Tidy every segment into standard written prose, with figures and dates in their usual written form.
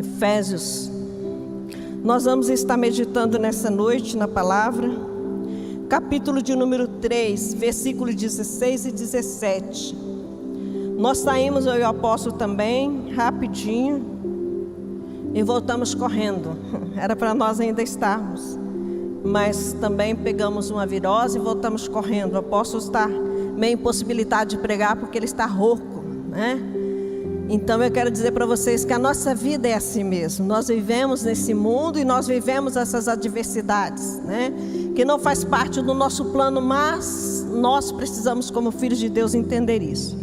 Efésios. Nós vamos estar meditando nessa noite na palavra, capítulo de número 3, versículo 16 e 17. Nós saímos, eu e o apóstolo também, rapidinho, e voltamos correndo. Era para nós ainda estarmos, mas também pegamos uma virose e voltamos correndo. O apóstolo está meio impossibilitado de pregar porque ele está rouco, né? Então eu quero dizer para vocês que a nossa vida é assim mesmo. Nós vivemos nesse mundo e nós vivemos essas adversidades, né? Que não faz parte do nosso plano, mas nós precisamos, como filhos de Deus, entender isso.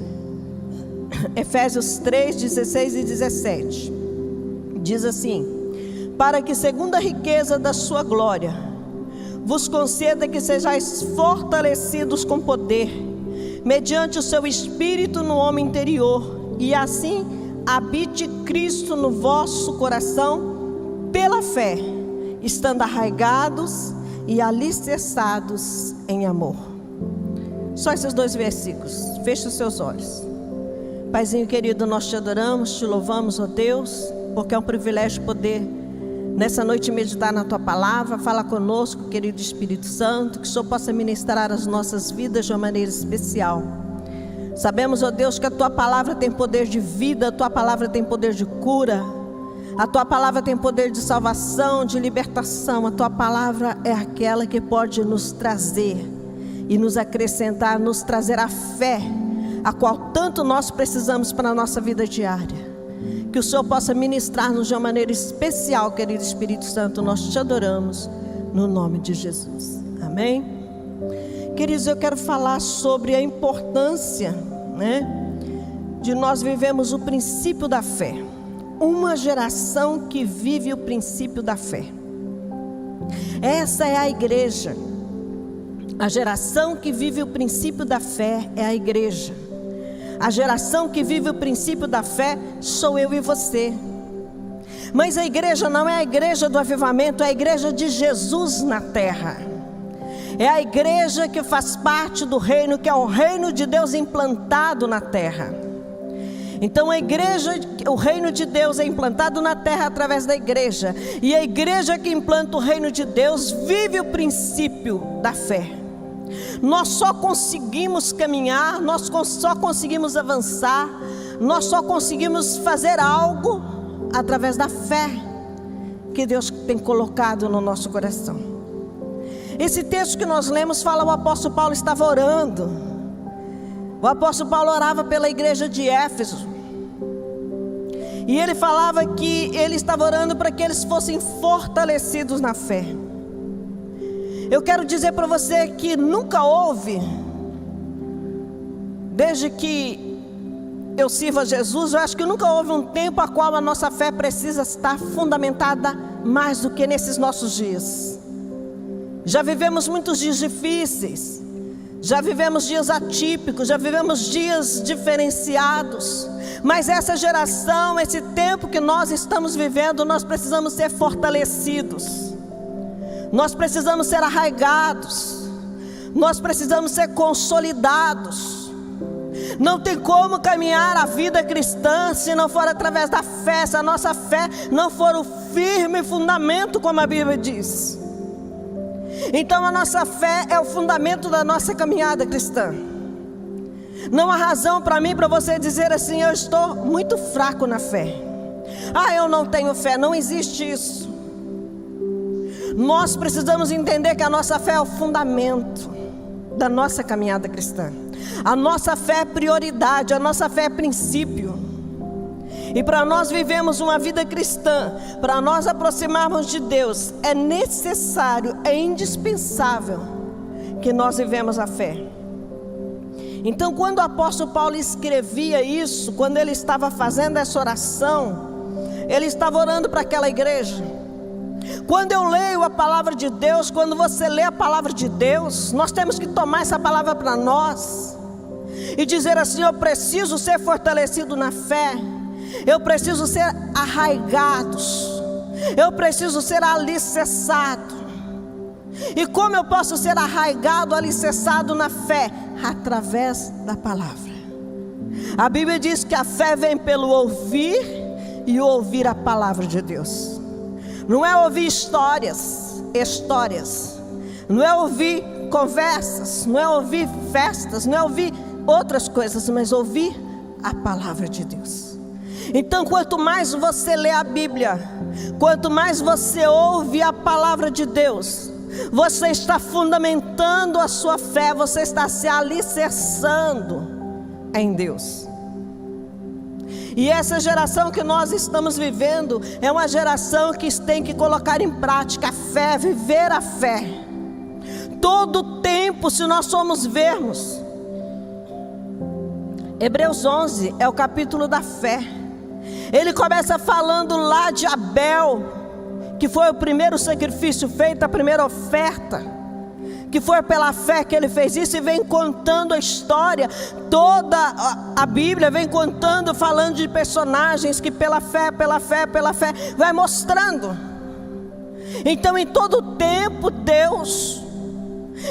Efésios 3, 16 e 17 diz assim: para que segundo a riqueza da sua glória vos conceda que sejais fortalecidos com poder, mediante o seu Espírito no homem interior, e assim habite Cristo no vosso coração pela fé, estando arraigados e alicerçados em amor. Só esses dois versículos. Feche os seus olhos. Paizinho querido, nós te adoramos, te louvamos, ó Deus, porque é um privilégio poder nessa noite meditar na tua palavra. Fala conosco, querido Espírito Santo, que o Senhor possa ministrar as nossas vidas de uma maneira especial. Sabemos, ó Deus, que a tua palavra tem poder de vida, a tua palavra tem poder de cura, a tua palavra tem poder de salvação, de libertação. A tua palavra é aquela que pode nos trazer e nos acrescentar, nos trazer a fé, a qual tanto nós precisamos para a nossa vida diária. Que o Senhor possa ministrar-nos de uma maneira especial, querido Espírito Santo. Nós te adoramos no nome de Jesus. Amém? Queridos, eu quero falar sobre a importância, de nós vivemos o princípio da fé. Uma geração que vive o princípio da fé. Essa é a igreja. A geração que vive o princípio da fé é a igreja. A geração que vive o princípio da fé sou eu e você. Mas a igreja não é a igreja do avivamento, é a igreja de Jesus na terra. É a igreja que faz parte do reino, que é o reino de Deus implantado na terra. Então a igreja, o reino de Deus é implantado na terra através da igreja. E a igreja que implanta o reino de Deus vive o princípio da fé. Nós só conseguimos caminhar, nós só conseguimos avançar, nós só conseguimos fazer algo através da fé que Deus tem colocado no nosso coração. Esse texto que nós lemos fala, o apóstolo Paulo estava orando. O apóstolo Paulo orava pela igreja de Éfeso. E ele falava que ele estava orando para que eles fossem fortalecidos na fé. Eu quero dizer para você que nunca houve, desde que eu sirvo a Jesus, eu acho que nunca houve um tempo a qual a nossa fé precisa estar fundamentada mais do que nesses nossos dias. Já vivemos muitos dias difíceis, já vivemos dias atípicos, já vivemos dias diferenciados. Mas essa geração, esse tempo que nós estamos vivendo, nós precisamos ser fortalecidos. Nós precisamos ser arraigados. Nós precisamos ser consolidados. Não tem como caminhar a vida cristã se não for através da fé. Se a nossa fé não for o firme fundamento, como a Bíblia diz. Então a nossa fé é o fundamento da nossa caminhada cristã. Não há razão para mim, para você dizer assim: eu estou muito fraco na fé. Eu não tenho fé. Não existe isso. Nós precisamos entender que a nossa fé é o fundamento da nossa caminhada cristã. A nossa fé é prioridade, a nossa fé é princípio. E para nós vivermos uma vida cristã, para nós aproximarmos de Deus, é necessário, é indispensável que nós vivemos a fé. Então quando o apóstolo Paulo escrevia isso, quando ele estava fazendo essa oração, ele estava orando para aquela igreja. Quando eu leio a palavra de Deus, quando você lê a palavra de Deus, nós temos que tomar essa palavra para nós e dizer assim: eu preciso ser fortalecido na fé, eu preciso ser arraigados, eu preciso ser alicerçado. E como eu posso ser arraigado, alicerçado na fé? Através da palavra. A Bíblia diz que a fé vem pelo ouvir e ouvir a palavra de Deus. Não é ouvir histórias, não é ouvir conversas, não é ouvir festas, não é ouvir outras coisas, mas ouvir a palavra de Deus. Então, quanto mais você lê a Bíblia, quanto mais você ouve a palavra de Deus, você está fundamentando a sua fé, você está se alicerçando em Deus. E essa geração que nós estamos vivendo é uma geração que tem que colocar em prática a fé, viver a fé. Todo o tempo, se nós formos vermos, Hebreus 11 é o capítulo da fé. Ele começa falando lá de Abel, que foi o primeiro sacrifício feito, a primeira oferta, que foi pela fé que ele fez isso, e vem contando a história, toda a Bíblia vem contando, falando de personagens que pela fé, vai mostrando. Então, em todo o tempo, Deus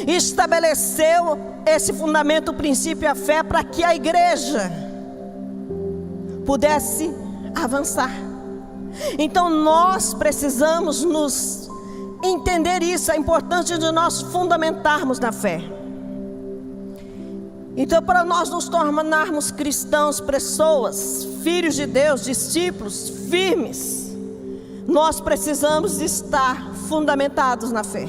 estabeleceu esse fundamento, o princípio, a fé, para que a igreja pudesse avançar. Então nós precisamos nos entender isso, a importância de nós fundamentarmos na fé. Então, para nós nos tornarmos cristãos, pessoas, filhos de Deus, discípulos firmes, nós precisamos estar fundamentados na fé.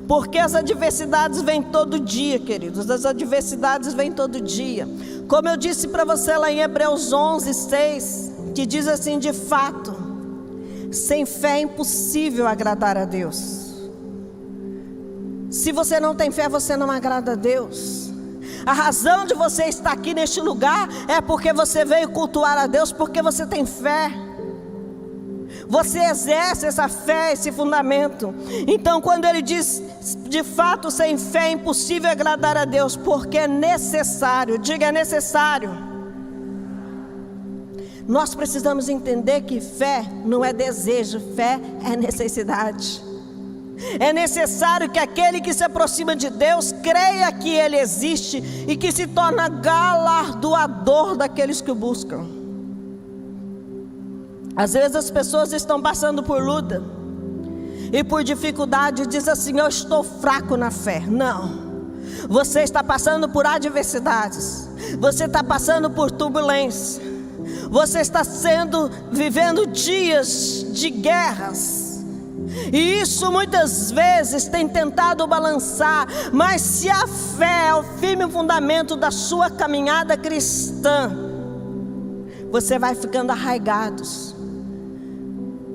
Porque as adversidades vêm todo dia, queridos. As adversidades vêm todo dia. Como eu disse para você lá em Hebreus 11, 6, que diz assim: de fato, sem fé é impossível agradar a Deus. Se você não tem fé, você não agrada a Deus. A razão de você estar aqui neste lugar é porque você veio cultuar a Deus, porque você tem fé. Você exerce essa fé, esse fundamento. Então, quando ele diz, de fato, sem fé é impossível agradar a Deus, porque é necessário, diga, é necessário. Nós precisamos entender que fé não é desejo, fé é necessidade. É necessário que aquele que se aproxima de Deus creia que Ele existe e que se torna galardoador daqueles que o buscam. Às vezes as pessoas estão passando por luta e por dificuldade e dizem assim: eu estou fraco na fé. Não, você está passando por adversidades, você está passando por turbulência, você está vivendo dias de guerras, e isso muitas vezes tem tentado balançar. Mas se a fé é o firme fundamento da sua caminhada cristã, você vai ficando arraigados.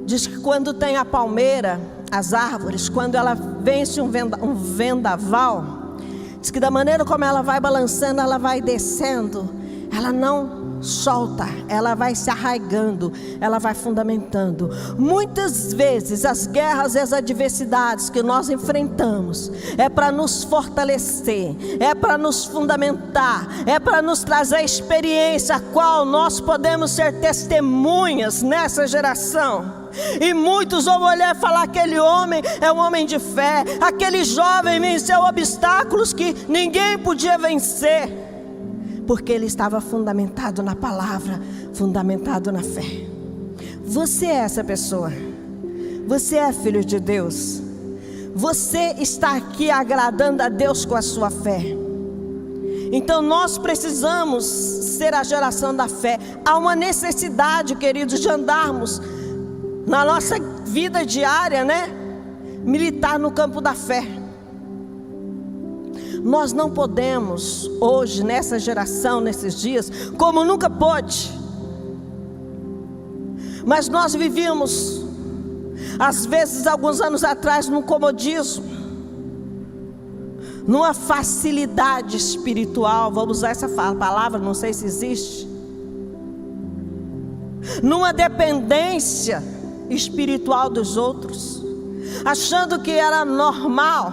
Diz que quando tem a palmeira, as árvores, quando ela vence um vendaval, diz que da maneira como ela vai balançando, ela vai descendo, ela não solta, ela vai se arraigando, ela vai fundamentando. Muitas vezes as guerras e as adversidades que nós enfrentamos é para nos fortalecer, é para nos fundamentar, é para nos trazer experiência, a qual nós podemos ser testemunhas nessa geração. E muitos vão olhar e falar: aquele homem é um homem de fé, aquele jovem venceu obstáculos que ninguém podia vencer, porque ele estava fundamentado na palavra, fundamentado na fé. Você é essa pessoa. Você é filho de Deus. Você está aqui agradando a Deus com a sua fé. Então nós precisamos ser a geração da fé. Há uma necessidade, queridos, de andarmos na nossa vida diária, militar no campo da fé. Nós não podemos hoje, nessa geração, nesses dias, como nunca pôde. Mas nós vivíamos, às vezes, alguns anos atrás, num comodismo, numa facilidade espiritual, vamos usar essa palavra, não sei se existe, numa dependência espiritual dos outros, achando que era normal.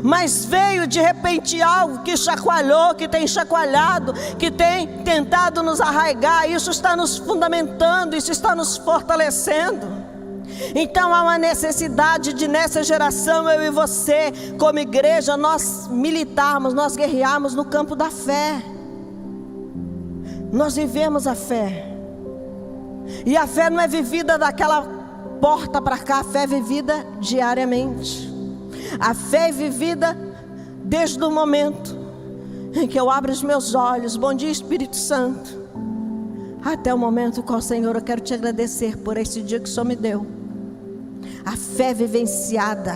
Mas veio de repente algo que chacoalhou, que tem chacoalhado, que tem tentado nos arraigar. Isso está nos fundamentando, isso está nos fortalecendo. Então há uma necessidade de, nessa geração, eu e você, como igreja, nós militarmos, nós guerrearmos no campo da fé. Nós vivemos a fé. E a fé não é vivida daquela porta para cá, a fé é vivida diariamente. A fé é vivida desde o momento em que eu abro os meus olhos, bom dia Espírito Santo, até o momento com o Senhor. Eu quero te agradecer por esse dia que o Senhor me deu. A fé vivenciada,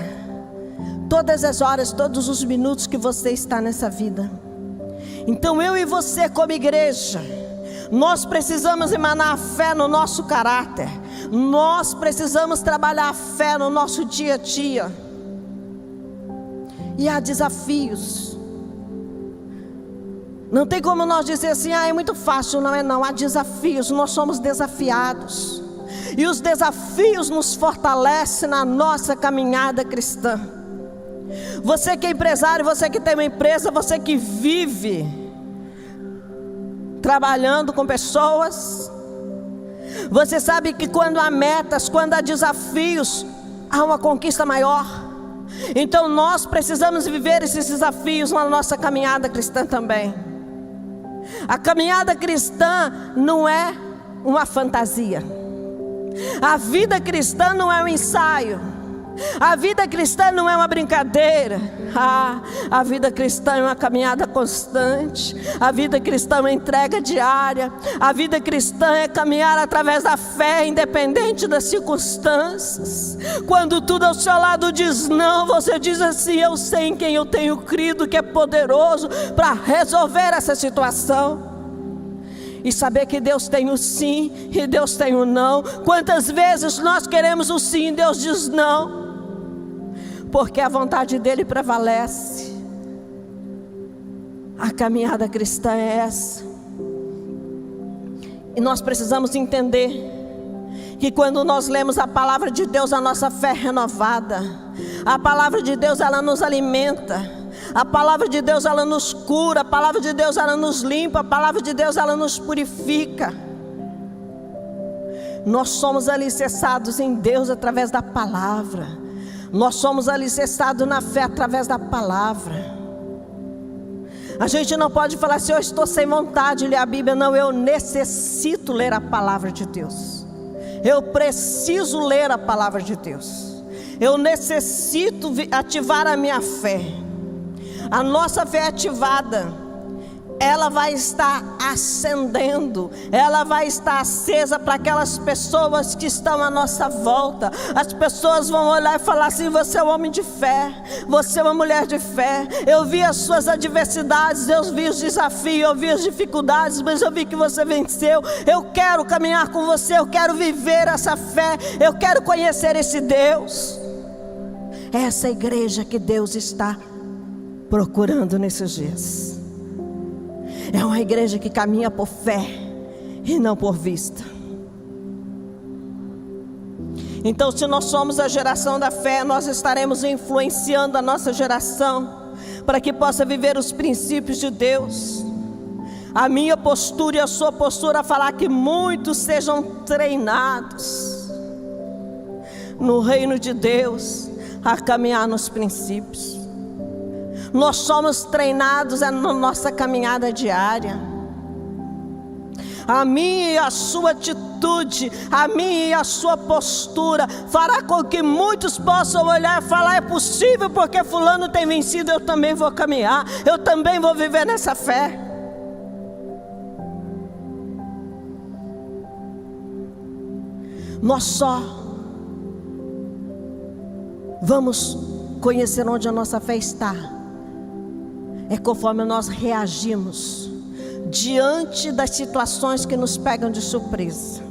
todas as horas, todos os minutos que você está nessa vida. Então eu e você como igreja, nós precisamos emanar a fé no nosso caráter. Nós precisamos trabalhar a fé no nosso dia a dia. E há desafios. Não tem como nós dizer assim, é muito fácil. Não é não, há desafios, nós somos desafiados. E os desafios nos fortalecem na nossa caminhada cristã. Você que é empresário, você que tem uma empresa, você que vive trabalhando com pessoas, você sabe que quando há metas, quando há desafios, há uma conquista maior. Então nós precisamos viver esses desafios na nossa caminhada cristã também. A caminhada cristã não é uma fantasia. A vida cristã não é um ensaio. A vida cristã não é uma brincadeira. A vida cristã é uma caminhada constante. A vida cristã é uma entrega diária. A vida cristã é caminhar através da fé, independente das circunstâncias. Quando tudo ao seu lado diz não, você diz assim, eu sei em quem eu tenho crido, que é poderoso para resolver essa situação. E saber que Deus tem o sim e Deus tem o não. Quantas vezes nós queremos o sim e Deus diz não, porque a vontade dele prevalece. A caminhada cristã é essa. E nós precisamos entender que quando nós lemos a palavra de Deus, a nossa fé é renovada. A palavra de Deus, ela nos alimenta. A palavra de Deus, ela nos cura. A palavra de Deus, ela nos limpa. A palavra de Deus, ela nos purifica. Nós somos alicerçados em Deus através da palavra. Nós somos alicerçados na fé através da palavra. A gente não pode falar assim, eu estou sem vontade de ler a Bíblia. Não, eu necessito ler a palavra de Deus. Eu preciso ler a palavra de Deus. Eu necessito ativar a minha fé. A nossa fé ativada, ela vai estar acendendo, ela vai estar acesa para aquelas pessoas que estão à nossa volta. As pessoas vão olhar e falar assim, você é um homem de fé, você é uma mulher de fé. Eu vi as suas adversidades, eu vi os desafios, eu vi as dificuldades, mas eu vi que você venceu. Eu quero caminhar com você, eu quero viver essa fé, eu quero conhecer esse Deus. Essa é a igreja que Deus está procurando nesses dias. É uma igreja que caminha por fé e não por vista. Então, se nós somos a geração da fé, nós estaremos influenciando a nossa geração para que possa viver os princípios de Deus. A minha postura e a sua postura falar que muitos sejam treinados no reino de Deus a caminhar nos princípios. Nós somos treinados na nossa caminhada diária. A minha e a sua atitude, a minha e a sua postura fará com que muitos possam olhar e falar, é possível porque fulano tem vencido, eu também vou caminhar, eu também vou viver nessa fé. Nós só vamos conhecer onde a nossa fé está é conforme nós reagimos diante das situações que nos pegam de surpresa.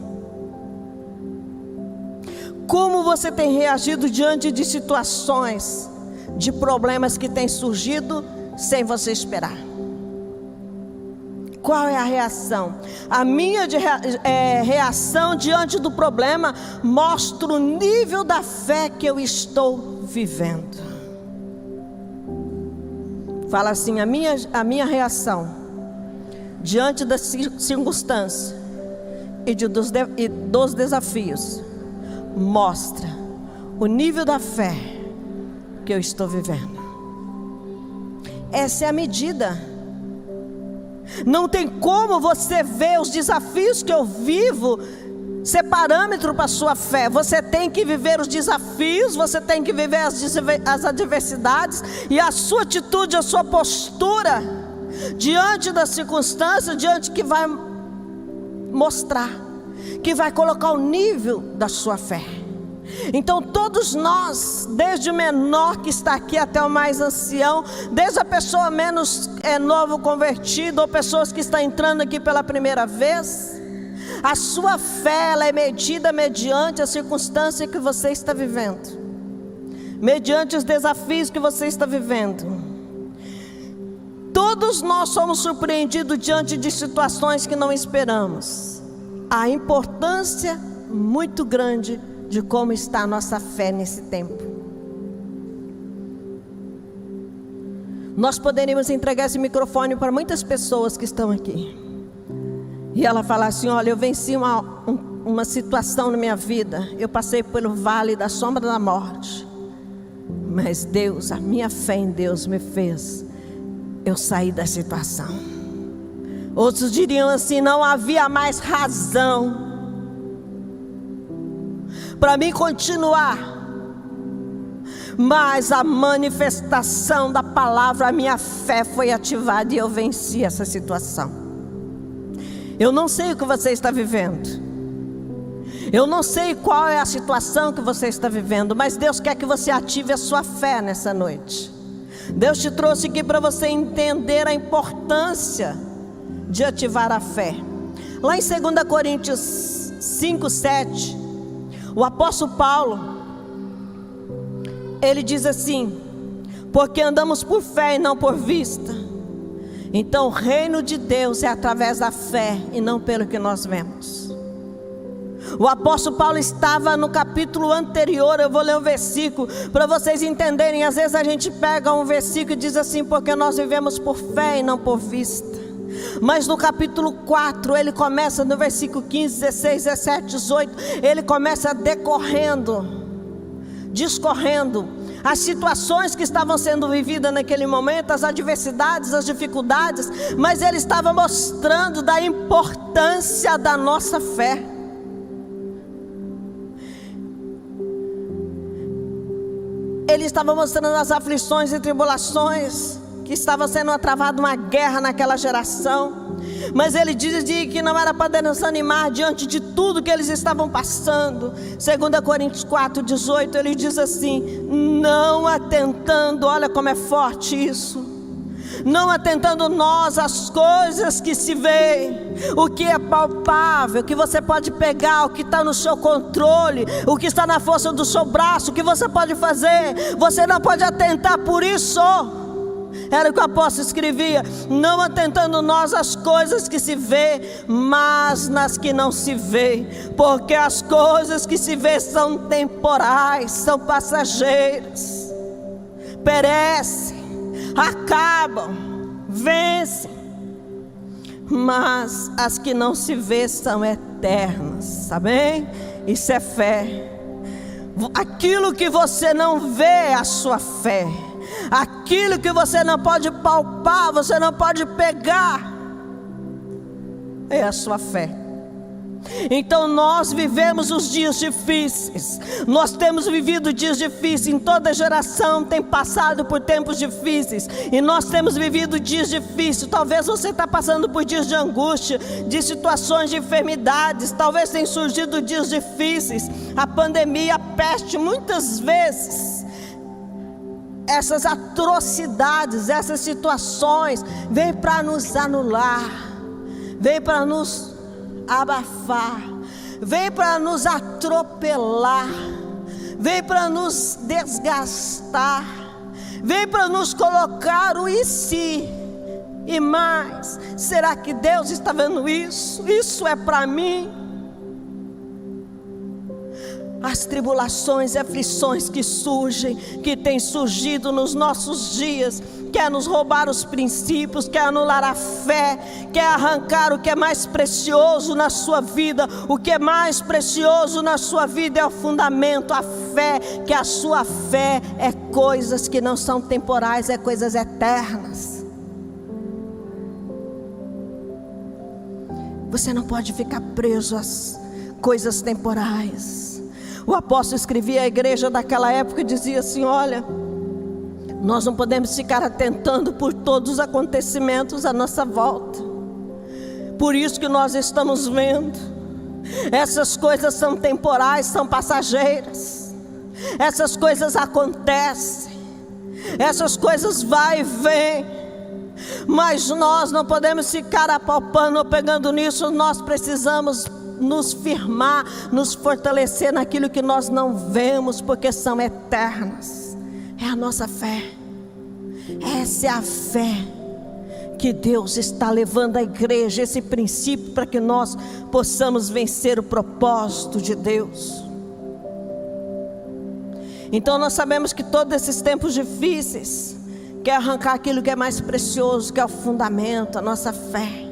Como você tem reagido diante de situações, de problemas que têm surgido sem você esperar? Qual é a reação? A minha reação diante do problema mostra o nível da fé que eu estou vivendo. Fala assim, a minha reação diante das circunstâncias e dos desafios mostra o nível da fé que eu estou vivendo. Essa é a medida. Não tem como você ver os desafios que eu vivo ser parâmetro para a sua fé. Você tem que viver os desafios, você tem que viver as adversidades, e a sua atitude, a sua postura diante da circunstância, diante que vai mostrar, que vai colocar o nível da sua fé. Então todos nós, desde o menor que está aqui até o mais ancião, desde a pessoa menos novo convertido, ou pessoas que estão entrando aqui pela primeira vez, a sua fé, ela é medida mediante a circunstância que você está vivendo, mediante os desafios que você está vivendo. Todos nós somos surpreendidos diante de situações que não esperamos. A importância muito grande de como está a nossa fé nesse tempo. Nós poderíamos entregar esse microfone para muitas pessoas que estão aqui, e ela falar assim: olha, eu venci uma situação na minha vida, eu passei pelo vale da sombra da morte, mas Deus, a minha fé em Deus me fez eu sair da situação. Outros diriam assim: não havia mais razão para mim continuar, mas a manifestação da palavra, a minha fé foi ativada e eu venci essa situação. Eu não sei o que você está vivendo, eu não sei qual é a situação que você está vivendo, mas Deus quer que você ative a sua fé nessa noite. Deus te trouxe aqui para você entender a importância de ativar a fé. Lá em 2 Coríntios 5:7, o apóstolo Paulo, ele diz assim: porque andamos por fé e não por vista. Então o reino de Deus é através da fé e não pelo que nós vemos. O apóstolo Paulo estava no capítulo anterior. Eu vou ler um versículo para vocês entenderem. Às vezes a gente pega um versículo e diz assim: porque nós vivemos por fé e não por vista. Mas no capítulo 4, ele começa no versículo 15, 16, 17, 18. Ele começa discorrendo as situações que estavam sendo vividas naquele momento, as adversidades, as dificuldades. Mas ele estava mostrando da importância da nossa fé. Ele estava mostrando as aflições e tribulações, que estava sendo travada uma guerra naquela geração. Mas ele dizia que não era para desanimar diante de tudo que eles estavam passando. 2 Coríntios 4:18, ele diz assim: não atentando, olha como é forte isso, não atentando nós às coisas que se veem, o que é palpável, que você pode pegar, o que está no seu controle, o que está na força do seu braço, o que você pode fazer. Você não pode atentar por isso. Era o que o apóstolo escrevia: não atentando nós às coisas que se vê, mas nas que não se vê, porque as coisas que se vê são temporais, são passageiras, perecem, acabam, vencem, mas as que não se vê são eternas. Amém? Isso é fé. Aquilo que você não vê é a sua fé. Aquilo que você não pode palpar, você não pode pegar, é a sua fé. Então nós vivemos os dias difíceis. Nós temos vivido dias difíceis. Em toda geração tem passado por tempos difíceis. E nós temos vivido dias difíceis. Talvez você está passando por dias de angústia, de situações de enfermidades. Talvez tenham surgido dias difíceis. A pandemia, a peste, muitas vezes essas atrocidades, essas situações vêm para nos anular, vêm para nos abafar, vem para nos atropelar, vem para nos desgastar, vem para nos colocar o e se. E mais, será que Deus está vendo isso? Isso é para mim? As tribulações e aflições que surgem, que têm surgido nos nossos dias, quer nos roubar os princípios, quer anular a fé, quer arrancar o que é mais precioso na sua vida. O que é mais precioso na sua vida é o fundamento, a fé, que a sua fé é coisas que não são temporais, é coisas eternas. Você não pode ficar preso às coisas temporais. O apóstolo escrevia à igreja daquela época e dizia assim: olha, nós não podemos ficar atentando por todos os acontecimentos à nossa volta. Por isso que nós estamos vendo, essas coisas são temporais, são passageiras. Essas coisas acontecem, essas coisas vai e vem, mas nós não podemos ficar apalpando ou pegando nisso. Nós precisamos nos firmar, nos fortalecer naquilo que nós não vemos, porque são eternas. É a nossa fé. Essa é a fé que Deus está levando à igreja, esse princípio, para que nós possamos vencer o propósito de Deus. Então nós sabemos que todos esses tempos difíceis quer arrancar aquilo que é mais precioso, que é o fundamento, a nossa fé.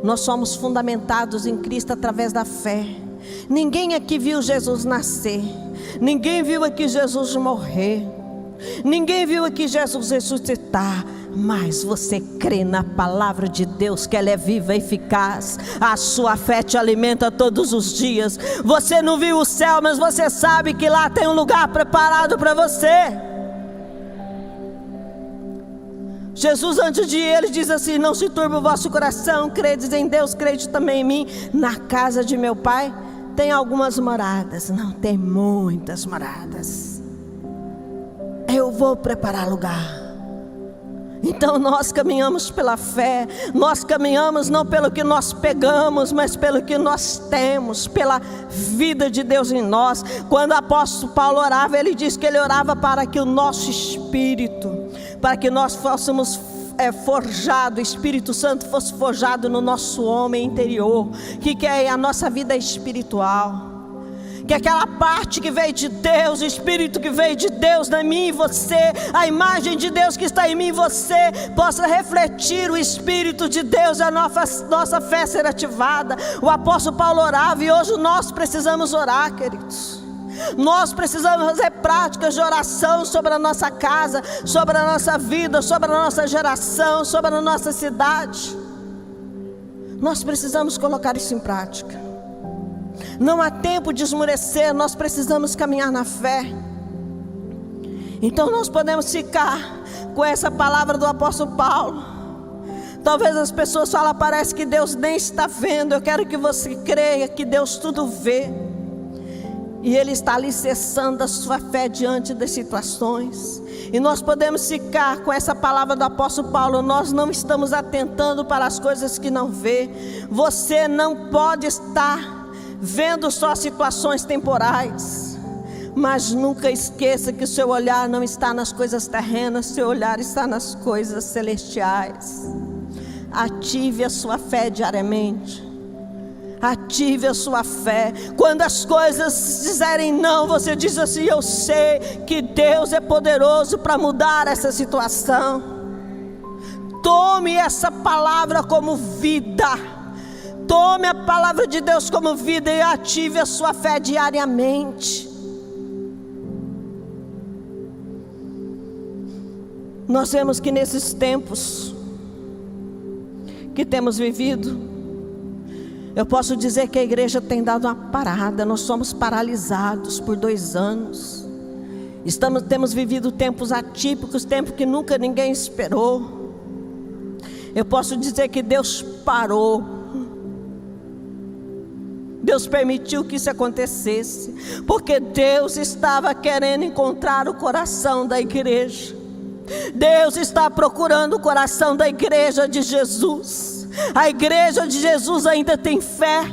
Nós somos fundamentados em Cristo através da fé. Ninguém aqui viu Jesus nascer, ninguém viu aqui Jesus morrer, ninguém viu aqui Jesus ressuscitar, mas você crê na palavra de Deus, que ela é viva e eficaz. A sua fé te alimenta todos os dias. Você não viu o céu, mas você sabe que lá tem um lugar preparado para você. Jesus, antes de ir, ele diz assim: não se turbe o vosso coração, credes em Deus, crede também em mim. Na casa de meu pai tem algumas moradas. Não, tem muitas moradas. Eu vou preparar lugar. Então nós caminhamos pela fé. Nós caminhamos não pelo que nós pegamos, mas pelo que nós temos, pela vida de Deus em nós. Quando o apóstolo Paulo orava, ele diz que ele orava para que o nosso espírito, para que nós fôssemos forjado, o Espírito Santo fosse forjado no nosso homem interior, que é a nossa vida espiritual. Que aquela parte que veio de Deus, o Espírito que veio de Deus em mim e você, a imagem de Deus que está em mim e você, possa refletir o Espírito de Deus, a nossa fé ser ativada. O apóstolo Paulo orava, e hoje nós precisamos orar, queridos. Nós precisamos fazer práticas de oração sobre a nossa casa, sobre a nossa vida, sobre a nossa geração, sobre a nossa cidade. Nós precisamos colocar isso em prática. Não há tempo de esmorecer, nós precisamos caminhar na fé. Então nós podemos ficar com essa palavra do apóstolo Paulo. Talvez as pessoas falem: parece que Deus nem está vendo. Eu quero que você creia que Deus tudo vê, e Ele está alicerçando a sua fé diante das situações. E nós podemos ficar com essa palavra do apóstolo Paulo: nós não estamos atentando para as coisas que não vê. Você não pode estar vendo só situações temporais, mas nunca esqueça que o seu olhar não está nas coisas terrenas, seu olhar está nas coisas celestiais. Ative a sua fé diariamente. Ative a sua fé. Quando as coisas dizerem não, você diz assim: eu sei que Deus é poderoso para mudar essa situação. Tome essa palavra como vida. Tome a palavra de Deus como vida e ative a sua fé diariamente. Nós vemos que nesses tempos que temos vivido, eu posso dizer que a igreja tem dado uma parada. Nós somos paralisados por 2 anos. Temos vivido tempos atípicos, tempos que nunca ninguém esperou. Eu posso dizer que Deus parou. Deus permitiu que isso acontecesse, porque Deus estava querendo encontrar o coração da igreja. Deus está procurando o coração da igreja de Jesus. A igreja de Jesus ainda tem fé.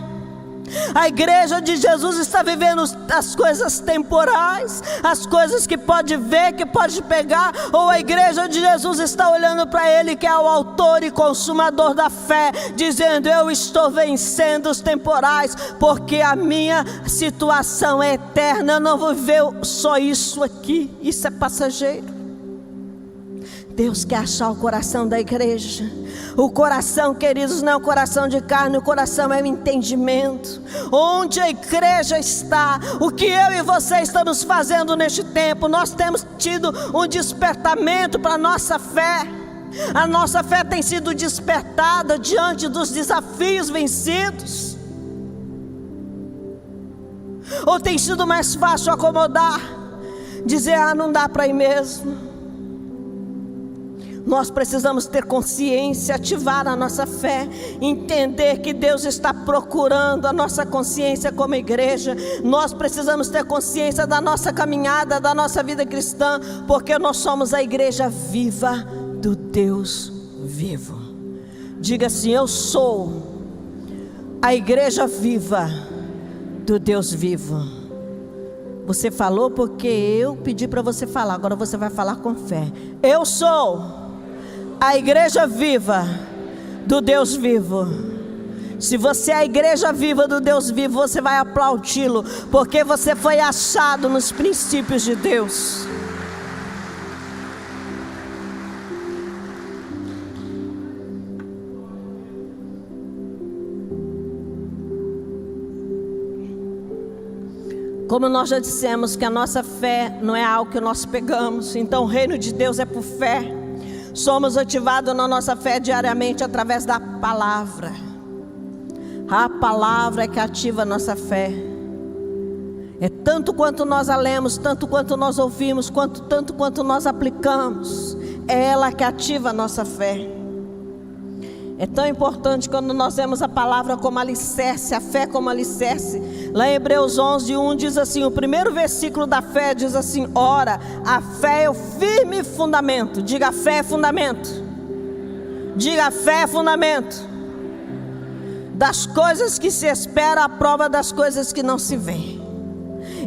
A igreja de Jesus está vivendo as coisas temporais, as coisas que pode ver, que pode pegar, ou a igreja de Jesus está olhando para Ele, que é o autor e consumador da fé, dizendo: eu estou vencendo os temporais, porque a minha situação é eterna. Eu não vou ver só isso aqui, isso é passageiro. Deus quer achar o coração da igreja. O coração, queridos, não é o coração de carne, o coração é o entendimento. Onde a igreja está, o que eu e você estamos fazendo neste tempo. Nós temos tido um despertamento para a nossa fé. A nossa fé tem sido despertada diante dos desafios vencidos. Ou tem sido mais fácil acomodar, dizer, não dá para ir mesmo? Nós precisamos ter consciência, ativar a nossa fé, entender que Deus está procurando a nossa consciência como igreja. Nós precisamos ter consciência da nossa caminhada, da nossa vida cristã, porque nós somos a igreja viva do Deus vivo. Diga assim: eu sou a igreja viva do Deus vivo. Você falou porque eu pedi para você falar, agora você vai falar com fé. Eu sou a igreja viva do Deus vivo. Se você é a igreja viva do Deus vivo, você vai aplaudi-lo, porque você foi achado nos princípios de Deus. Como nós já dissemos, que a nossa fé não é algo que nós pegamos, então o reino de Deus é por fé. Somos ativados na nossa fé diariamente através da palavra. A palavra é que ativa a nossa fé. É tanto quanto nós a lemos, tanto quanto nós ouvimos, tanto quanto nós aplicamos. É ela que ativa a nossa fé. É tão importante quando nós vemos a palavra como alicerce, a fé como alicerce. Lá em Hebreus 11:1 diz assim, o primeiro versículo da fé diz assim: ora, a fé é o firme fundamento. Diga, a fé é fundamento. Diga, a fé é fundamento das coisas que se espera, a prova das coisas que não se vê.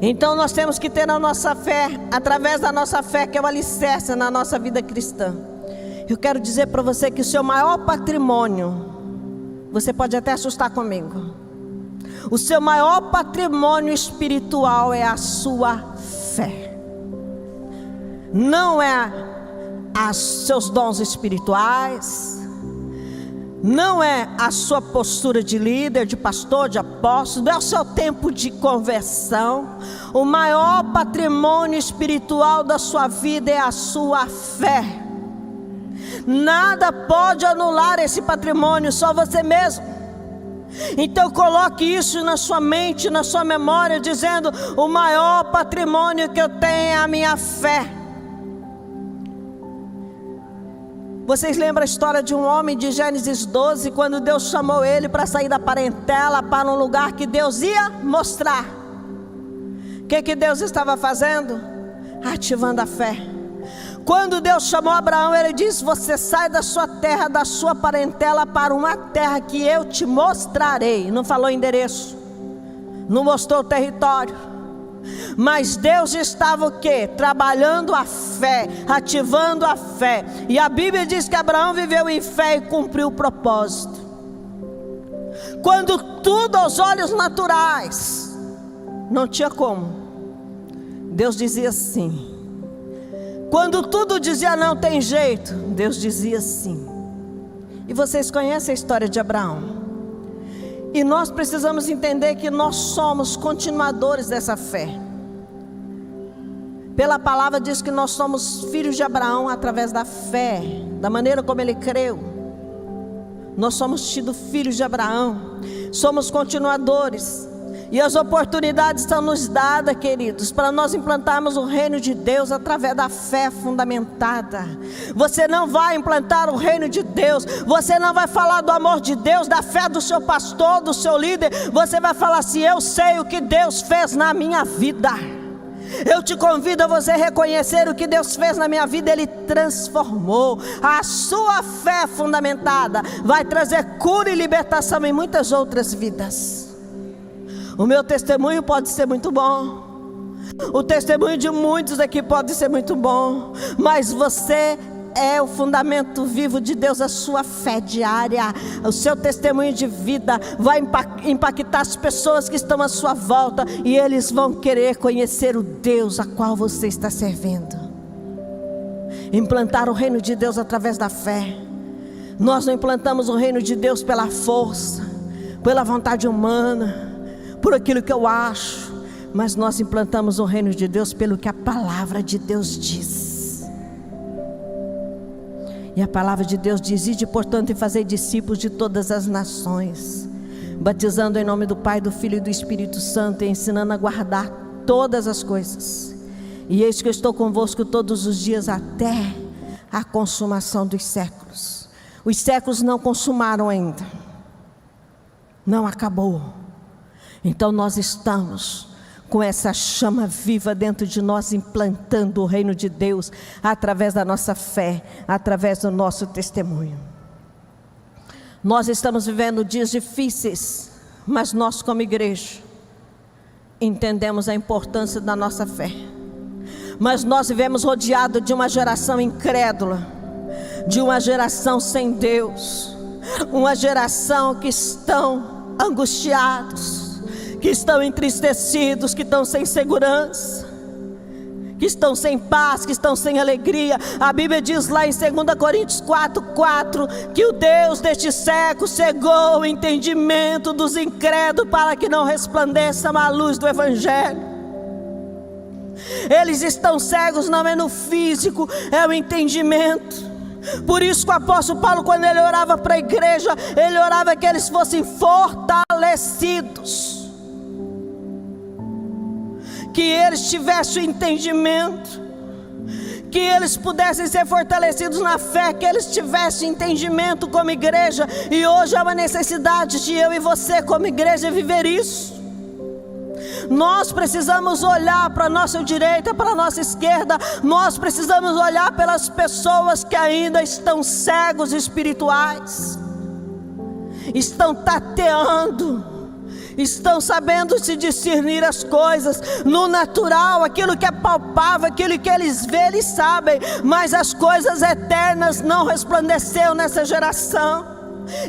Então nós temos que ter a nossa fé, através da nossa fé, que é o alicerce na nossa vida cristã. Eu quero dizer para você que o seu maior patrimônio, você pode até assustar comigo, o seu maior patrimônio espiritual é a sua fé. Não é seus dons espirituais, não é a sua postura de líder, de pastor, de apóstolo, não é o seu tempo de conversão. O maior patrimônio espiritual da sua vida é a sua fé. Nada pode anular esse patrimônio, só você mesmo. Então coloque isso na sua mente, na sua memória, dizendo: o maior patrimônio que eu tenho é a minha fé. Vocês lembram a história de um homem de Gênesis 12, quando Deus chamou ele para sair da parentela para um lugar que Deus ia mostrar? O que Deus estava fazendo? Ativando a fé. Quando Deus chamou Abraão, ele disse: você sai da sua terra, da sua parentela, para uma terra que eu te mostrarei. Não falou endereço, não mostrou o território, mas Deus estava o quê? Trabalhando a fé, ativando a fé. E a Bíblia diz que Abraão viveu em fé e cumpriu o propósito. Quando tudo aos olhos naturais não tinha como, Deus dizia sim. Quando tudo dizia não tem jeito, Deus dizia sim. E vocês conhecem a história de Abraão. E nós precisamos entender que nós somos continuadores dessa fé. Pela palavra diz que nós somos filhos de Abraão através da fé, da maneira como ele creu. Nós somos tidos filhos de Abraão, somos continuadores. E as oportunidades estão nos dadas, queridos, para nós implantarmos o reino de Deus através da fé fundamentada. Você não vai implantar o reino de Deus, você não vai falar do amor de Deus, da fé do seu pastor, do seu líder. Você vai falar assim: eu sei o que Deus fez na minha vida. Eu te convido a você reconhecer o que Deus fez na minha vida. Ele transformou. A sua fé fundamentada vai trazer cura e libertação em muitas outras vidas. O meu testemunho pode ser muito bom, o testemunho de muitos aqui pode ser muito bom, mas você é o fundamento vivo de Deus. A sua fé diária, o seu testemunho de vida vai impactar as pessoas que estão à sua volta, e eles vão querer conhecer o Deus a qual você está servindo. Implantar o reino de Deus através da fé. Nós não implantamos o reino de Deus pela força, pela vontade humana, por aquilo que eu acho, mas nós implantamos o reino de Deus pelo que a palavra de Deus diz. E a palavra de Deus diz: ide portanto e fazei discípulos de todas as nações, batizando em nome do Pai, do Filho e do Espírito Santo, e ensinando a guardar todas as coisas. E eis que eu estou convosco todos os dias até a consumação dos séculos. Os séculos não consumaram ainda, não acabou. Então nós estamos com essa chama viva dentro de nós, implantando o reino de Deus através da nossa fé, através do nosso testemunho. Nós estamos vivendo dias difíceis, mas nós como igreja entendemos a importância da nossa fé. Mas nós vivemos rodeados de uma geração incrédula, de uma geração sem Deus, uma geração que estão angustiados, que estão entristecidos, que estão sem segurança, que estão sem paz, que estão sem alegria. A Bíblia diz lá em 2 Coríntios 4:4 que o Deus deste século cegou o entendimento dos incrédulos para que não resplandeça a luz do Evangelho. Eles estão cegos, não é no físico, é o entendimento. Por isso que o apóstolo Paulo, quando ele orava para a igreja, ele orava que eles fossem fortalecidos, que eles tivessem o entendimento, que eles pudessem ser fortalecidos na fé, que eles tivessem entendimento como igreja. E hoje há uma necessidade de eu e você como igreja viver isso. Nós precisamos olhar para a nossa direita, para a nossa esquerda. Nós precisamos olhar pelas pessoas que ainda estão cegos espirituais, estão tateando, estão sabendo se discernir as coisas no natural, aquilo que é palpável, aquilo que eles veem, eles sabem, mas as coisas eternas não resplandeceu nessa geração.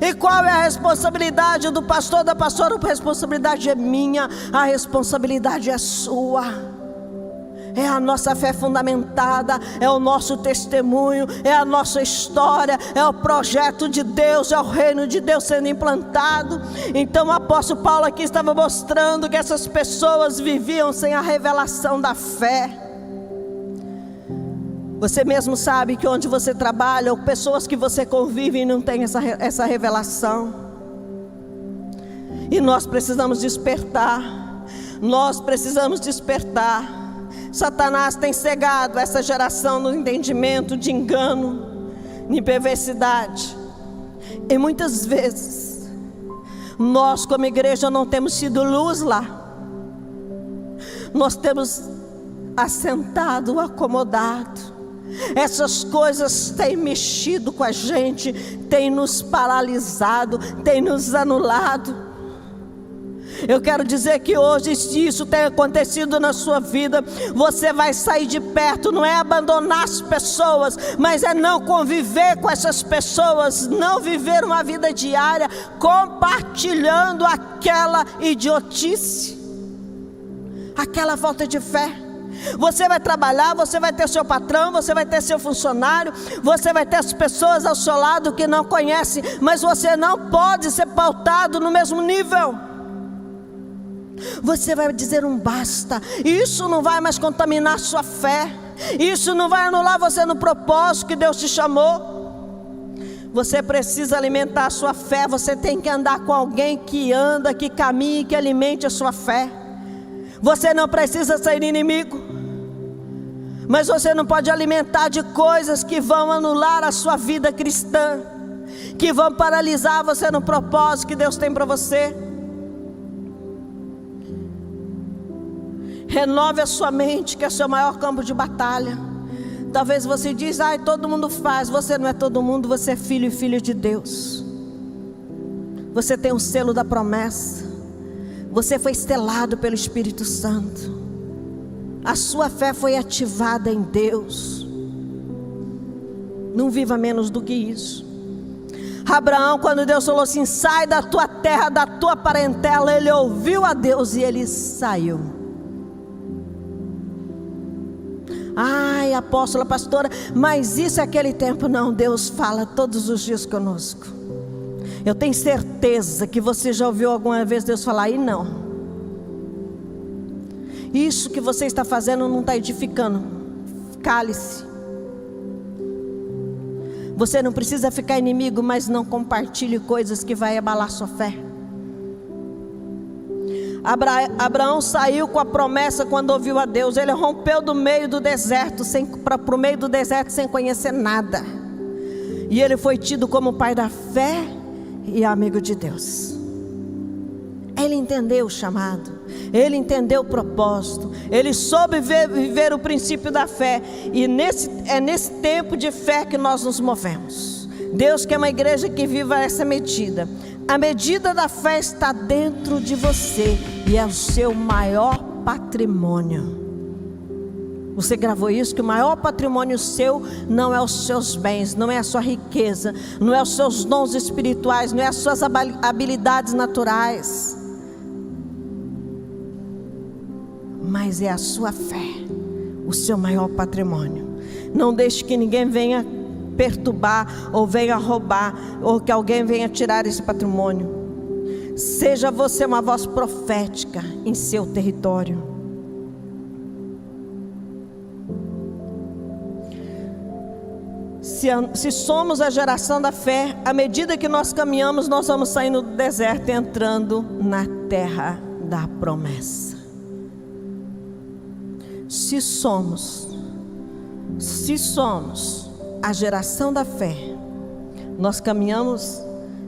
E qual é a responsabilidade do pastor, da pastora? A responsabilidade é minha, a responsabilidade é sua. É a nossa fé fundamentada, é o nosso testemunho, é a nossa história, é o projeto de Deus, é o reino de Deus sendo implantado. Então o apóstolo Paulo aqui estava mostrando que essas pessoas viviam sem a revelação da fé. Você mesmo sabe que onde você trabalha, ou pessoas que você convive e não tem essa revelação. E nós precisamos despertar. Nós precisamos despertar. Satanás tem cegado essa geração no entendimento de engano, de perversidade. E muitas vezes nós como igreja não temos sido luz lá. Nós temos assentado, acomodado. Essas coisas têm mexido com a gente, têm nos paralisado, têm nos anulado. Eu quero dizer que hoje, se isso tem acontecido na sua vida, você vai sair de perto. Não é abandonar as pessoas, mas é não conviver com essas pessoas, não viver uma vida diária compartilhando aquela idiotice, aquela falta de fé. Você vai trabalhar, você vai ter seu patrão, você vai ter seu funcionário, você vai ter as pessoas ao seu lado que não conhecem, mas você não pode ser pautado no mesmo nível. Você vai dizer um basta. Isso não vai mais contaminar sua fé, isso não vai anular você no propósito que Deus te chamou. Você precisa alimentar a sua fé. Você tem que andar com alguém que anda, que caminhe, que alimente a sua fé. Você não precisa ser inimigo, mas você não pode alimentar de coisas que vão anular a sua vida cristã, que vão paralisar você no propósito que Deus tem para você. Renove a sua mente, que é o seu maior campo de batalha. Talvez você diz, todo mundo faz. Você não é todo mundo, você é filho e filha de Deus. Você tem o selo da promessa. Você foi estelado pelo Espírito Santo. A sua fé foi ativada em Deus. Não viva menos do que isso. Abraão, quando Deus falou assim, sai da tua terra, da tua parentela, ele ouviu a Deus e ele saiu. Ai, apóstola, pastora, mas isso é aquele tempo. Não, Deus fala todos os dias conosco. Eu tenho certeza que você já ouviu alguma vez Deus falar, e não, isso que você está fazendo não está edificando. Cale-se. Você não precisa ficar inimigo, mas não compartilhe coisas que vai abalar sua fé. Abraão saiu com a promessa quando ouviu a Deus. Ele rompeu do meio do deserto, para o meio do deserto sem conhecer nada. E ele foi tido como pai da fé e amigo de Deus. Ele entendeu o chamado, ele entendeu o propósito, ele soube viver o princípio da fé. E é nesse tempo de fé que nós nos movemos. Deus quer uma igreja que viva essa medida. A medida da fé está dentro de você e é o seu maior patrimônio. Você gravou isso? Que o maior patrimônio seu não é os seus bens, não é a sua riqueza, não é os seus dons espirituais, não é as suas habilidades naturais, mas é a sua fé, o seu maior patrimônio. Não deixe que ninguém venha perturbar, ou venha roubar, ou que alguém venha tirar esse patrimônio. Seja você uma voz profética em seu território. Se somos a geração da fé, à medida que nós caminhamos, nós vamos saindo do deserto e entrando na terra da promessa. Se somos a geração da fé, nós caminhamos,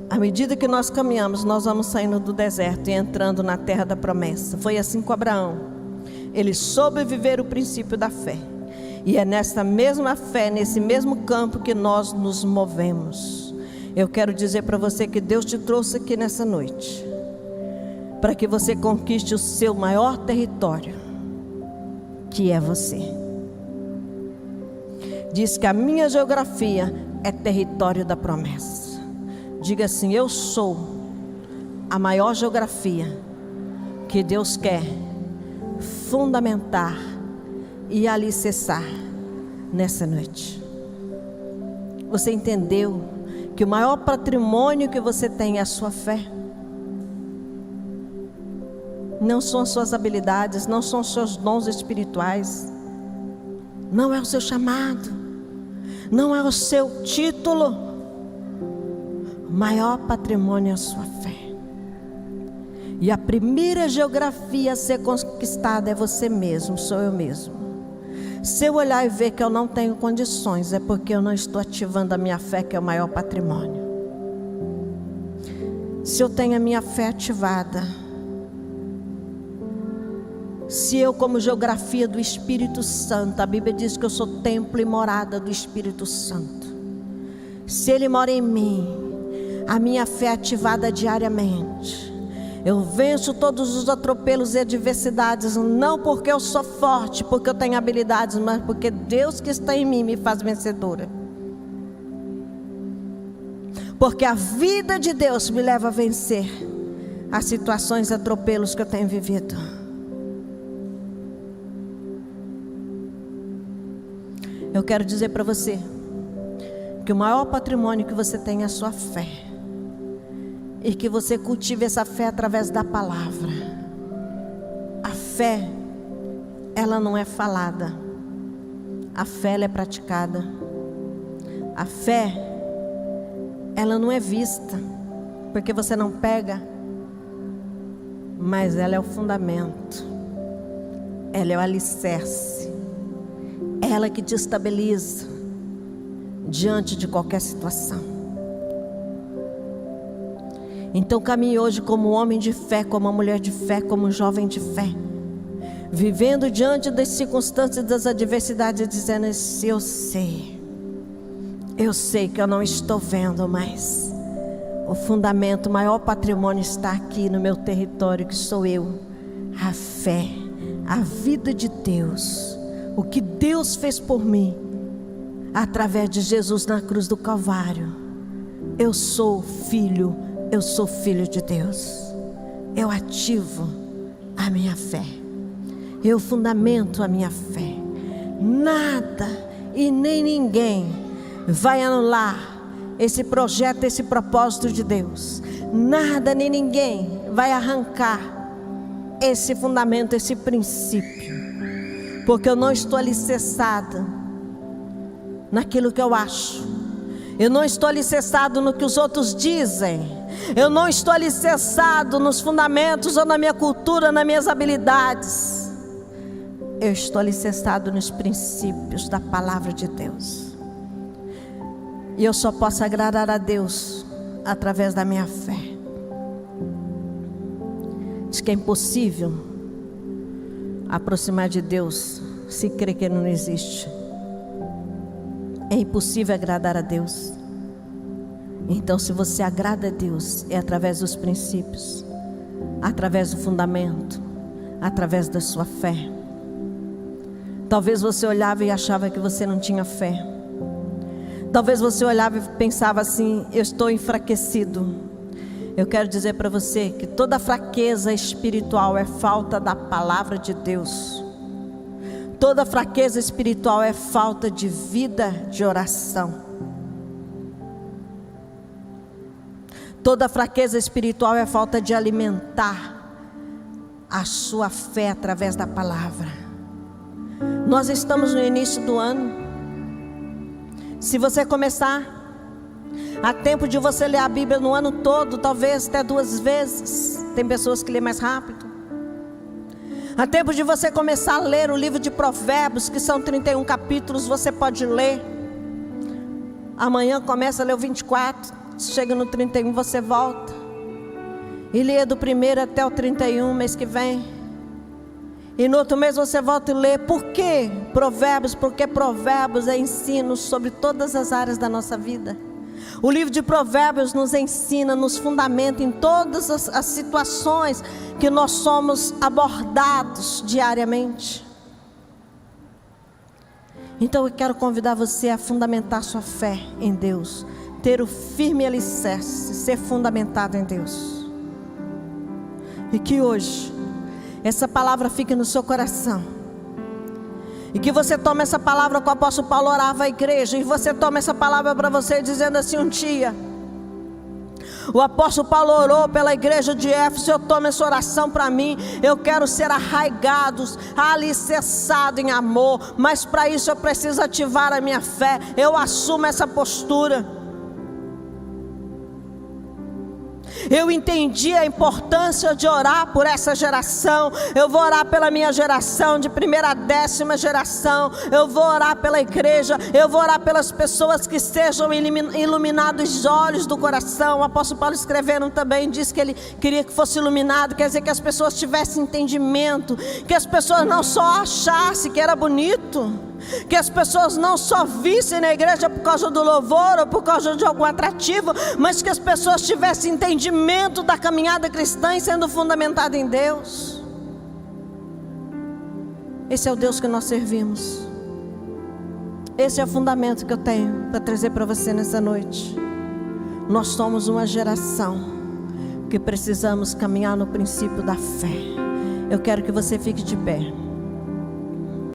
à medida que nós caminhamos, nós vamos saindo do deserto e entrando na terra da promessa. Foi assim com Abraão. Ele soube viver o princípio da fé. E é nessa mesma fé, nesse mesmo campo que nós nos movemos. Eu quero dizer para você que Deus te trouxe aqui nessa noite, para que você conquiste o seu maior território, que é você. Diz que a minha geografia é território da promessa. Diga assim: eu sou a maior geografia que Deus quer fundamentar e alicerçar nessa noite. Você entendeu que o maior patrimônio que você tem é a sua fé? Não são as suas habilidades, não são os seus dons espirituais, não é o seu chamado, não é o seu título. O maior patrimônio é a sua fé. E a primeira geografia a ser conquistada é você mesmo, sou eu mesmo. Se eu olhar e ver que eu não tenho condições, é porque eu não estou ativando a minha fé, que é o maior patrimônio. Se eu tenho a minha fé ativada, se eu, como geografia do Espírito Santo, a Bíblia diz que eu sou templo e morada do Espírito Santo. Se Ele mora em mim, a minha fé é ativada diariamente. Eu venço todos os atropelos e adversidades, não porque eu sou forte, porque eu tenho habilidades, mas porque Deus que está em mim me faz vencedora. Porque a vida de Deus me leva a vencer as situações e atropelos que eu tenho vivido. Eu quero dizer para você que o maior patrimônio que você tem é a sua fé. E que você cultive essa fé através da palavra. A fé, ela não é falada. A fé, ela é praticada. A fé, ela não é vista, porque você não pega, mas ela é o fundamento. Ela é o alicerce. Ela que te estabiliza diante de qualquer situação. Então caminhe hoje como homem de fé, como uma mulher de fé, como um jovem de fé, vivendo diante das circunstâncias, das adversidades, dizendo assim: eu sei que eu não estou vendo, mas o fundamento, o maior patrimônio está aqui no meu território, que sou eu. A fé, a vida de Deus, o que Deus fez por mim através de Jesus na cruz do Calvário. Eu sou filho de Deus. Eu ativo a minha fé, eu fundamento a minha fé. Nada e nem ninguém vai anular esse projeto, esse propósito de Deus. Nada nem ninguém vai arrancar esse fundamento, esse princípio, porque eu não estou alicerçada naquilo que eu acho. Eu não estou alicerçado no que os outros dizem. Eu não estou alicerçado nos fundamentos ou na minha cultura, nas minhas habilidades. Eu estou alicerçado nos princípios da palavra de Deus. E eu só posso agradar a Deus através da minha fé. Diz que é impossível aproximar de Deus se crer que Ele não existe. É impossível agradar a Deus. Então, se você agrada a Deus, é através dos princípios, através do fundamento, através da sua fé. Talvez você olhava e achava que você não tinha fé. Talvez você olhava e pensava assim: eu estou enfraquecido. Eu quero dizer para você que toda fraqueza espiritual é falta da palavra de Deus. Toda fraqueza espiritual é falta de vida de oração. Toda fraqueza espiritual é falta de alimentar a sua fé através da palavra. Nós estamos no início do ano. Se você começar, há tempo de você ler a Bíblia no ano todo, talvez até 2 vezes. Tem pessoas que lêem mais rápido. Há tempo de você começar a ler o livro de Provérbios, que são 31 capítulos, você pode ler. Amanhã começa a ler o 24, chega no 31, você volta. E lê do 1º até o 31, mês que vem. E no outro mês você volta e lê. Por quê Provérbios? Porque Provérbios é ensino sobre todas as áreas da nossa vida. O livro de Provérbios nos ensina, nos fundamenta em todas as situações que nós somos abordados diariamente. Então eu quero convidar você a fundamentar sua fé em Deus, ter o firme alicerce, ser fundamentado em Deus. E que hoje essa palavra fique no seu coração. E que você tome essa palavra que o apóstolo Paulo orava à igreja. E você tome essa palavra para você dizendo assim: um dia o apóstolo Paulo orou pela igreja de Éfeso. Eu tomo essa oração para mim. Eu quero ser arraigado, alicerçado em amor. Mas para isso eu preciso ativar a minha fé. Eu assumo essa postura. Eu entendi a importância de orar por essa geração. Eu vou orar pela minha geração, de 1ª a 10ª geração. Eu vou orar pela igreja. Eu vou orar pelas pessoas que sejam iluminados os olhos do coração. O apóstolo Paulo escrevendo também, diz que ele queria que fosse iluminado. Quer dizer que as pessoas tivessem entendimento, que as pessoas não só achassem que era bonito, que as pessoas não só vissem na igreja por causa do louvor ou por causa de algum atrativo, mas que as pessoas tivessem entendimento da caminhada cristã e sendo fundamentada em Deus. Esse é o Deus que nós servimos. Esse é o fundamento que eu tenho para trazer para você nessa noite. Nós somos uma geração que precisamos caminhar no princípio da fé. Eu quero que você fique de pé.